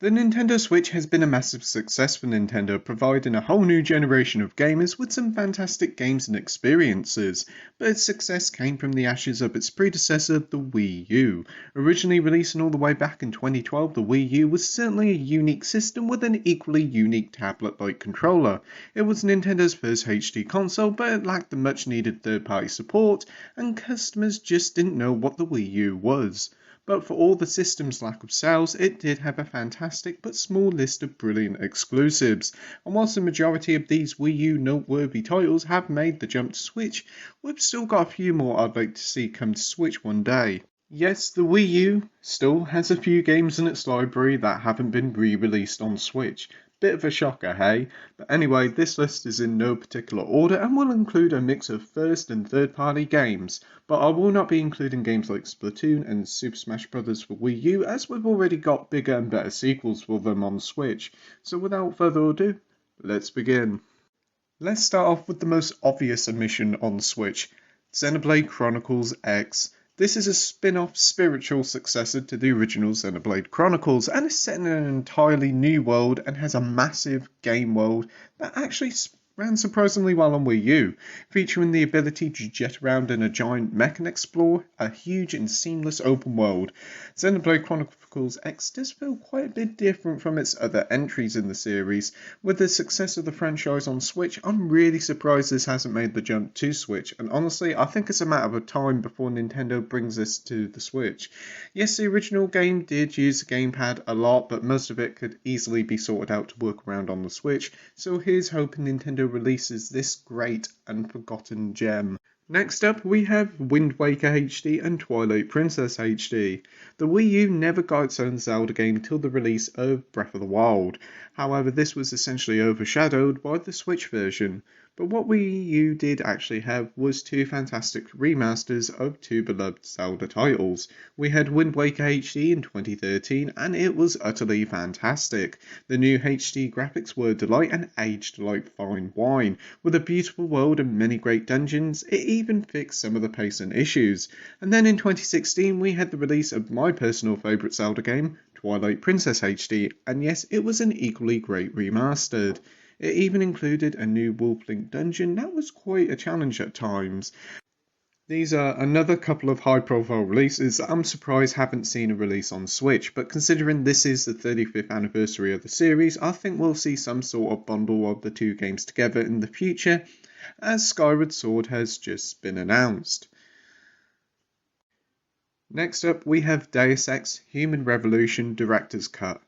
The Nintendo Switch has been a massive success for Nintendo, providing a whole new generation of gamers with some fantastic games and experiences, but its success came from the ashes of its predecessor, the Wii U. Originally releasing all the way back in 2012, the Wii U was certainly a unique system with an equally unique tablet-like controller. It was Nintendo's first HD console, but it lacked the much needed third-party support, and customers just didn't know what the Wii U was. But for all the system's lack of sales, it did have a fantastic but small list of brilliant exclusives. And whilst the majority of these Wii U noteworthy titles have made the jump to Switch, we've still got a few more I'd like to see come to Switch one day. Yes, the Wii U still has a few games in its library that haven't been re-released on Switch. Bit of a shocker, hey? But anyway, this list is in no particular order and will include a mix of first and third party games, but I will not be including games like Splatoon and Super Smash Bros. For Wii U, as we've already got bigger and better sequels for them on Switch. So without further ado, let's begin. Let's start off with the most obvious omission on Switch, Xenoblade Chronicles X. This is a spin-off spiritual successor to the original Xenoblade Chronicles and is set in an entirely new world and has a massive game world that actually ran surprisingly well on Wii U, featuring the ability to jet around in a giant mech and explore a huge and seamless open world. Xenoblade Chronicles X does feel quite a bit different from its other entries in the series. With the success of the franchise on Switch, I'm really surprised this hasn't made the jump to Switch, and honestly I think it's a matter of time before Nintendo brings this to the Switch. Yes, the original game did use the gamepad a lot, but most of it could easily be sorted out to work around on the Switch, so here's hoping Nintendo releases this great and forgotten gem. Next up, we have Wind Waker HD and Twilight Princess HD. The Wii U never got its own Zelda game till the release of Breath of the Wild. However, this was essentially overshadowed by the Switch version. But what Wii U did actually have was two fantastic remasters of two beloved Zelda titles. We had Wind Waker HD in 2013 and it was utterly fantastic. The new HD graphics were a delight and aged like fine wine. With a beautiful world and many great dungeons, it even fixed some of the pacing issues. And then in 2016 we had the release of my personal favourite Zelda game, Twilight Princess HD, and yes, it was an equally great remastered. It even included a new Wolf-Link dungeon that was quite a challenge at times. These are another couple of high-profile releases that I'm surprised haven't seen a release on Switch, but considering this is the 35th anniversary of the series, I think we'll see some sort of bundle of the two games together in the future, as Skyward Sword has just been announced. Next up, we have Deus Ex Human Revolution Director's Cut.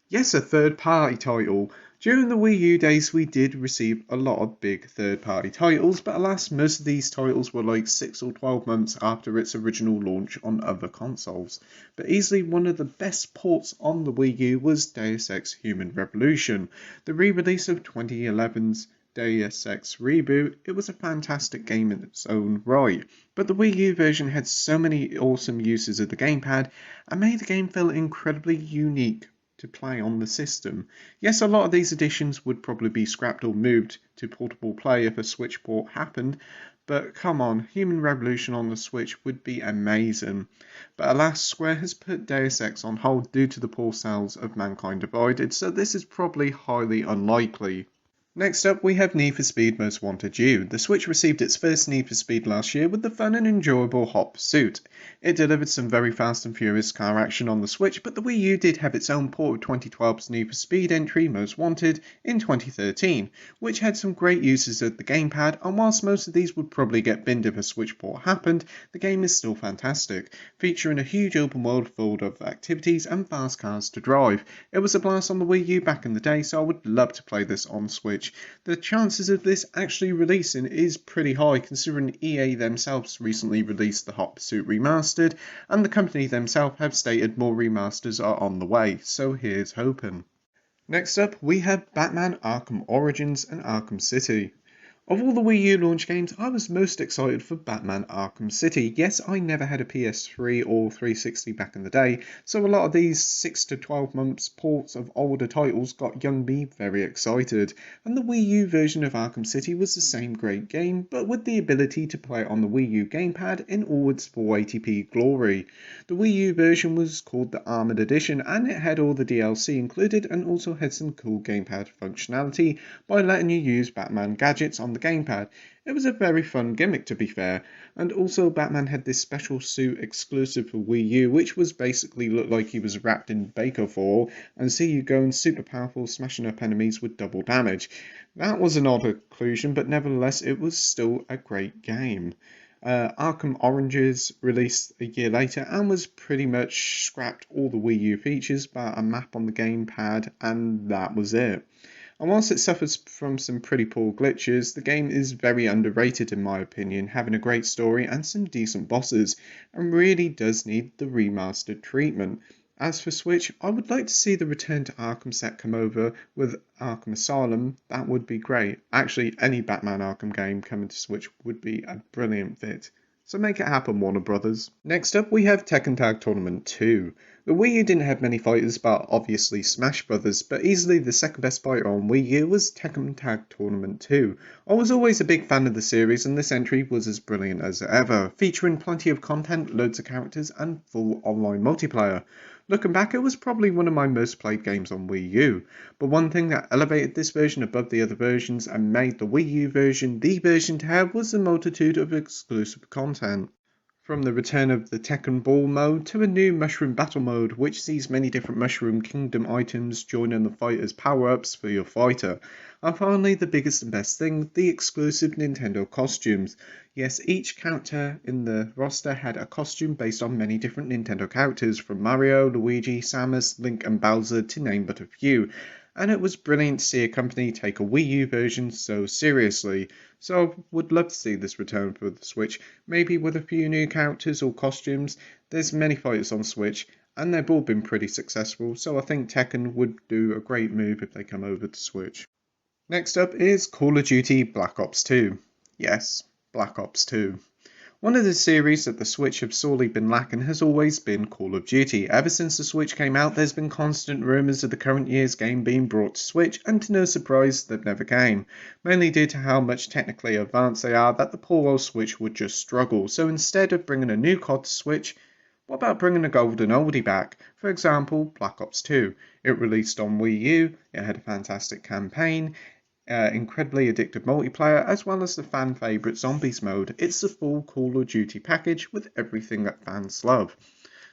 Yes, a third-party title. During the Wii U days we did receive a lot of big third-party titles, but alas most of these titles were like 6 or 12 months after its original launch on other consoles. But easily one of the best ports on the Wii U was Deus Ex Human Revolution. The re-release of 2011's Deus Ex Reboot, it was a fantastic game in its own right, but the Wii U version had so many awesome uses of the gamepad and made the game feel incredibly unique to play on the system. Yes, a lot of these additions would probably be scrapped or moved to portable play if a Switch port happened, but come on, Human Revolution on the Switch would be amazing. But alas, Square has put Deus Ex on hold due to the poor sales of Mankind Divided, so this is probably highly unlikely. Next up, we have Need for Speed Most Wanted U. The Switch received its first Need for Speed last year with the fun and enjoyable Hot Pursuit. It delivered some very fast and furious car action on the Switch, but the Wii U did have its own port of 2012's Need for Speed entry Most Wanted in 2013, which had some great uses of the gamepad, and whilst most of these would probably get binned if a Switch port happened, the game is still fantastic, featuring a huge open world full of activities and fast cars to drive. It was a blast on the Wii U back in the day, so I would love to play this on Switch. The chances of this actually releasing is pretty high considering EA themselves recently released the Hot Pursuit Remastered and the company themselves have stated more remasters are on the way, so here's hoping. Next up we have Batman Arkham Origins and Arkham City. Of all the Wii U launch games, I was most excited for Batman Arkham City. Yes, I never had a PS3 or 360 back in the day, so a lot of these 6 to 12 months ports of older titles got young me very excited. And the Wii U version of Arkham City was the same great game, but with the ability to play it on the Wii U gamepad in all its 480p glory. The Wii U version was called the Armored Edition, and it had all the DLC included and also had some cool gamepad functionality by letting you use Batman gadgets on the gamepad. It was a very fun gimmick, to be fair, and also Batman had this special suit exclusive for Wii U, which was basically looked like he was wrapped in bacon foil and see you going super powerful, smashing up enemies with double damage. That was an odd inclusion, but nevertheless it was still a great game. Arkham Oranges released a year later and was pretty much scrapped all the Wii U features but a map on the gamepad, and that was it. And whilst it suffers from some pretty poor glitches, the game is very underrated in my opinion, having a great story and some decent bosses, and really does need the remastered treatment. As for Switch, I would like to see the return to Arkham set come over with Arkham Asylum. That would be great. Actually, any Batman Arkham game coming to Switch would be a brilliant fit. So make it happen, Warner Brothers. Next up, we have Tekken Tag Tournament 2. The Wii U didn't have many fighters, but obviously Smash Brothers, but easily the second best fighter on Wii U was Tekken Tag Tournament 2. I was always a big fan of the series, and this entry was as brilliant as ever, featuring plenty of content, loads of characters, and full online multiplayer. Looking back, it was probably one of my most played games on Wii U, but one thing that elevated this version above the other versions and made the Wii U version the version to have was the multitude of exclusive content. From the return of the Tekken Ball mode to a new Mushroom Battle mode, which sees many different Mushroom Kingdom items joining the fighter's power-ups for your fighter. And finally, the biggest and best thing, the exclusive Nintendo costumes. Yes, each character in the roster had a costume based on many different Nintendo characters, from Mario, Luigi, Samus, Link and Bowser to name but a few. And it was brilliant to see a company take a Wii U version so seriously. So I would love to see this return for the Switch, maybe with a few new characters or costumes. There's many fighters on Switch, and they've all been pretty successful, so I think Tekken would do a great move if they come over to Switch. Next up is Call of Duty Black Ops 2. Yes, Black Ops 2. One of the series that the Switch have sorely been lacking has always been Call of Duty. Ever since the Switch came out, there's been constant rumours of the current year's game being brought to Switch, and to no surprise, they never came. Mainly due to how much technically advanced they are that the poor old Switch would just struggle. So instead of bringing a new COD to Switch, what about bringing a golden oldie back? For example, Black Ops 2. It released on Wii U, it had a fantastic campaign, incredibly addictive multiplayer, as well as the fan favourite Zombies mode. It's the full Call of Duty package with everything that fans love.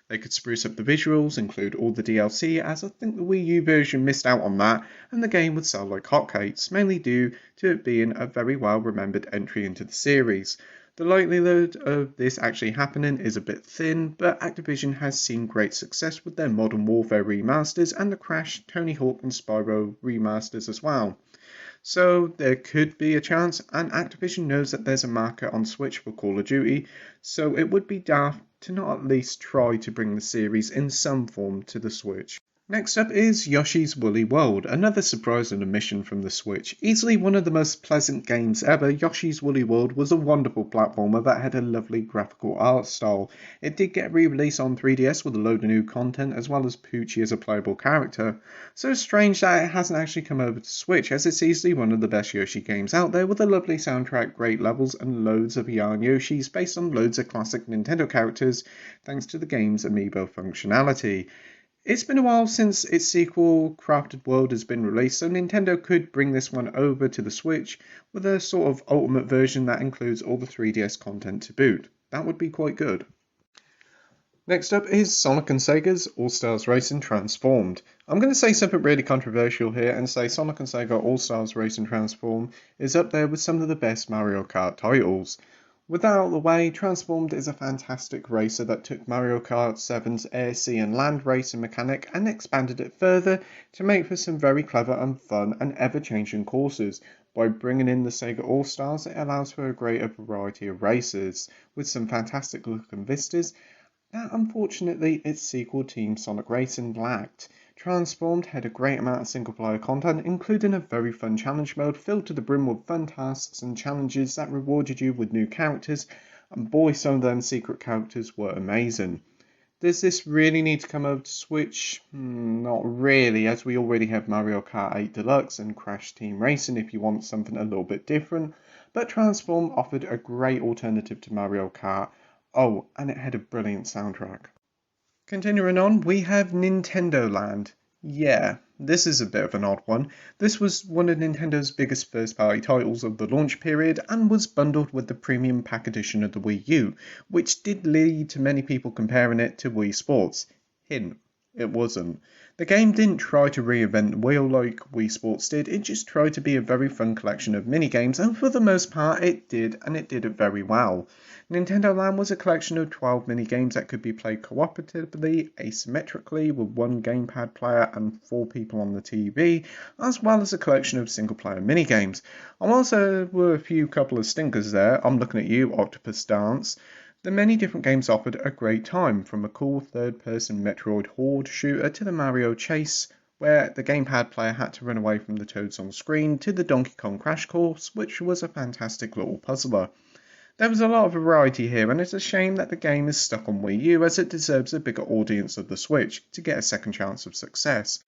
They could spruce up the visuals, include all the DLC, as I think the Wii U version missed out on that, and the game would sell like hotcakes, mainly due to it being a very well remembered entry into the series. The likelihood of this actually happening is a bit thin, but Activision has seen great success with their Modern Warfare remasters and the Crash, Tony Hawk and Spyro remasters as well. So there could be a chance, and Activision knows that there's a market on Switch for Call of Duty, so it would be daft to not at least try to bring the series in some form to the Switch. Next up is Yoshi's Woolly World, another surprise and omission from the Switch. Easily one of the most pleasant games ever, Yoshi's Woolly World was a wonderful platformer that had a lovely graphical art style. It did get re-released on 3DS with a load of new content, as well as Poochie as a playable character. So strange that it hasn't actually come over to Switch, as it's easily one of the best Yoshi games out there, with a lovely soundtrack, great levels, and loads of yarn Yoshis based on loads of classic Nintendo characters, thanks to the game's amiibo functionality. It's been a while since its sequel, Crafted World, has been released, so Nintendo could bring this one over to the Switch with a sort of ultimate version that includes all the 3DS content to boot. That would be quite good. Next up is Sonic and Sega's All-Stars Racing Transformed. I'm going to say something really controversial here and say Sonic and Sega All-Stars Racing Transformed is up there with some of the best Mario Kart titles. With that out of the way, Transformed is a fantastic racer that took Mario Kart 7's air, sea and land racing mechanic and expanded it further to make for some very clever and fun and ever-changing courses. By bringing in the Sega All-Stars, it allows for a greater variety of races, with some fantastic looking vistas that unfortunately its sequel Team Sonic Racing lacked. Transformed had a great amount of single player content, including a very fun challenge mode filled to the brim with fun tasks and challenges that rewarded you with new characters, and boy, some of them secret characters were amazing. Does this really need to come over to Switch? Not really, as we already have Mario Kart 8 Deluxe and Crash Team Racing if you want something a little bit different, but Transform offered a great alternative to Mario Kart. Oh, and it had a brilliant soundtrack. Continuing on, we have Nintendo Land. Yeah, this is a bit of an odd one. This was one of Nintendo's biggest first-party titles of the launch period and was bundled with the premium pack edition of the Wii U, which did lead to many people comparing it to Wii Sports. Hint, it wasn't. The game didn't try to reinvent the wheel like Wii Sports did, it just tried to be a very fun collection of minigames, and for the most part it did, and it did it very well. Nintendo Land was a collection of 12 minigames that could be played cooperatively, asymmetrically, with one gamepad player and 4 people on the TV, as well as a collection of single-player minigames. And whilst there were a couple of stinkers there, I'm looking at you, Octopus Dance, the many different games offered a great time, from a cool third-person Metroid Horde shooter to the Mario Chase, where the gamepad player had to run away from the toads on screen, to the Donkey Kong Crash Course, which was a fantastic little puzzler. There was a lot of variety here, and it's a shame that the game is stuck on Wii U, as it deserves a bigger audience of the Switch to get a second chance of success.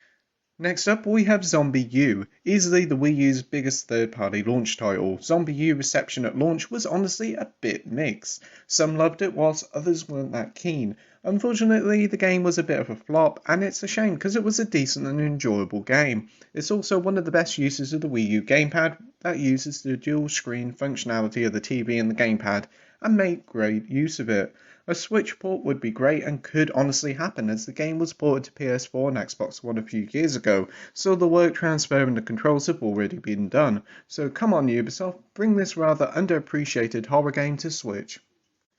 Next up, we have Zombie U, easily the Wii U's biggest third-party launch title. Zombie U reception at launch was honestly a bit mixed. Some loved it, whilst others weren't that keen. Unfortunately, the game was a bit of a flop, and it's a shame because it was a decent and enjoyable game. It's also one of the best uses of the Wii U gamepad that uses the dual screen functionality of the TV and the gamepad, and made great use of it. A Switch port would be great and could honestly happen, as the game was ported to PS4 and Xbox One a few years ago, so the work transferring the controls have already been done. So come on Ubisoft, bring this rather underappreciated horror game to Switch.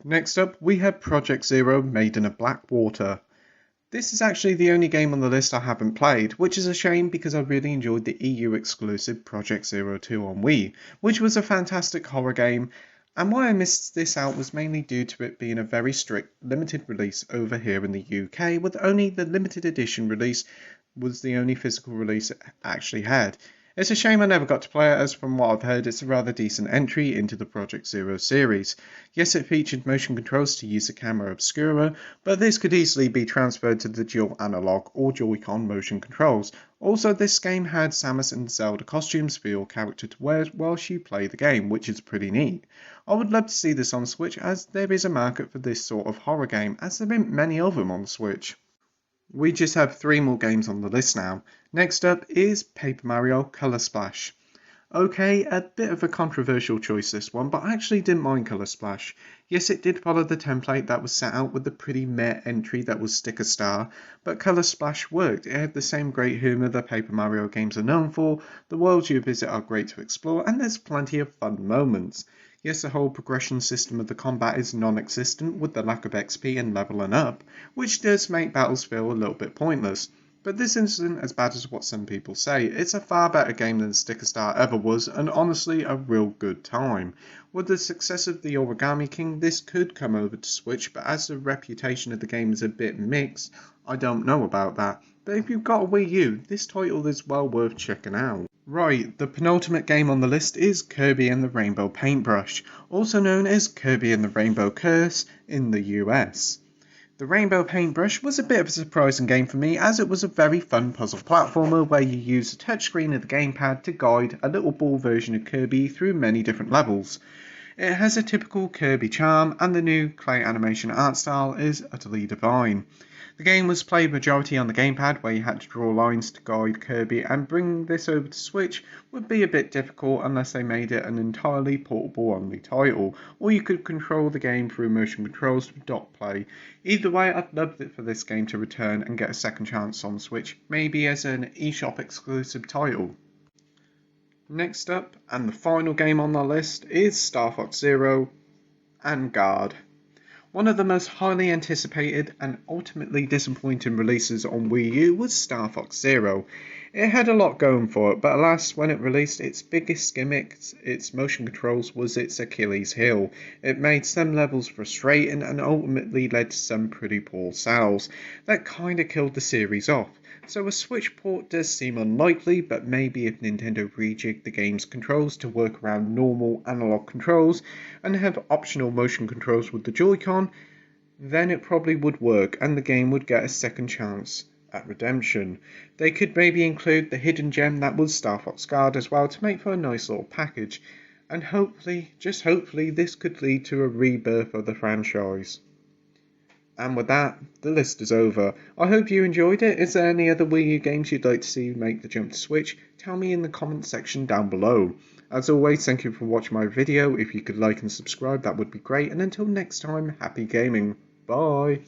Next up, we have Project Zero Maiden of Blackwater. This is actually the only game on the list I haven't played, which is a shame because I really enjoyed the EU exclusive Project Zero 2 on Wii, which was a fantastic horror game. And why I missed this out was mainly due to it being a very strict limited release over here in the UK, with only the limited edition release was the only physical release it actually had. It's a shame I never got to play it, as from what I've heard it's a rather decent entry into the Project Zero series. Yes, it featured motion controls to use the camera obscura, but this could easily be transferred to the dual analog or Joy-Con motion controls. Also, this game had Samus and Zelda costumes for your character to wear whilst you play the game, which is pretty neat. I would love to see this on Switch, as there is a market for this sort of horror game, as there aren't many of them on Switch. We just have 3 more games on the list now. Next up is Paper Mario Color Splash. Okay, a bit of a controversial choice this one, but I actually didn't mind Color Splash. Yes, it did follow the template that was set out with the pretty meh entry that was Sticker Star, but Color Splash worked. It had the same great humour the Paper Mario games are known for, the worlds you visit are great to explore, and there's plenty of fun moments. Yes, the whole progression system of the combat is non-existent with the lack of XP and leveling up, which does make battles feel a little bit pointless. But this isn't as bad as what some people say. It's a far better game than Sticker Star ever was, and honestly a real good time. With the success of the Origami King, this could come over to Switch, but as the reputation of the game is a bit mixed, I don't know about that. But if you've got a Wii U, this title is well worth checking out. Right, the penultimate game on the list is Kirby and the Rainbow Paintbrush, also known as Kirby and the Rainbow Curse in the US. The Rainbow Paintbrush was a bit of a surprising game for me, as it was a very fun puzzle platformer where you use the touchscreen of the gamepad to guide a little ball version of Kirby through many different levels. It has a typical Kirby charm, and the new clay animation art style is utterly divine. The game was played majority on the gamepad, where you had to draw lines to guide Kirby, and bringing this over to Switch would be a bit difficult unless they made it an entirely portable only title, or you could control the game through motion controls with dot play. Either way, I'd love it for this game to return and get a second chance on Switch, maybe as an eShop exclusive title. Next up, and the final game on the list, is Star Fox Zero and Guard. One of the most highly anticipated and ultimately disappointing releases on Wii U was Star Fox Zero. It had a lot going for it, but alas, when it released, its biggest gimmick, its motion controls, was its Achilles heel. It made some levels frustrating and ultimately led to some pretty poor sales. That kinda killed the series off. So a Switch port does seem unlikely, but maybe if Nintendo rejigged the game's controls to work around normal analog controls and have optional motion controls with the Joy-Con, then it probably would work and the game would get a second chance at redemption. They could maybe include the hidden gem that was Star Fox Guard as well to make for a nice little package, and hopefully, just hopefully, this could lead to a rebirth of the franchise. And with that, the list is over. I hope you enjoyed it. Is there any other Wii U games you'd like to see make the jump to Switch? Tell me in the comment section down below. As always, thank you for watching my video. If you could like and subscribe, that would be great. And until next time, happy gaming. Bye.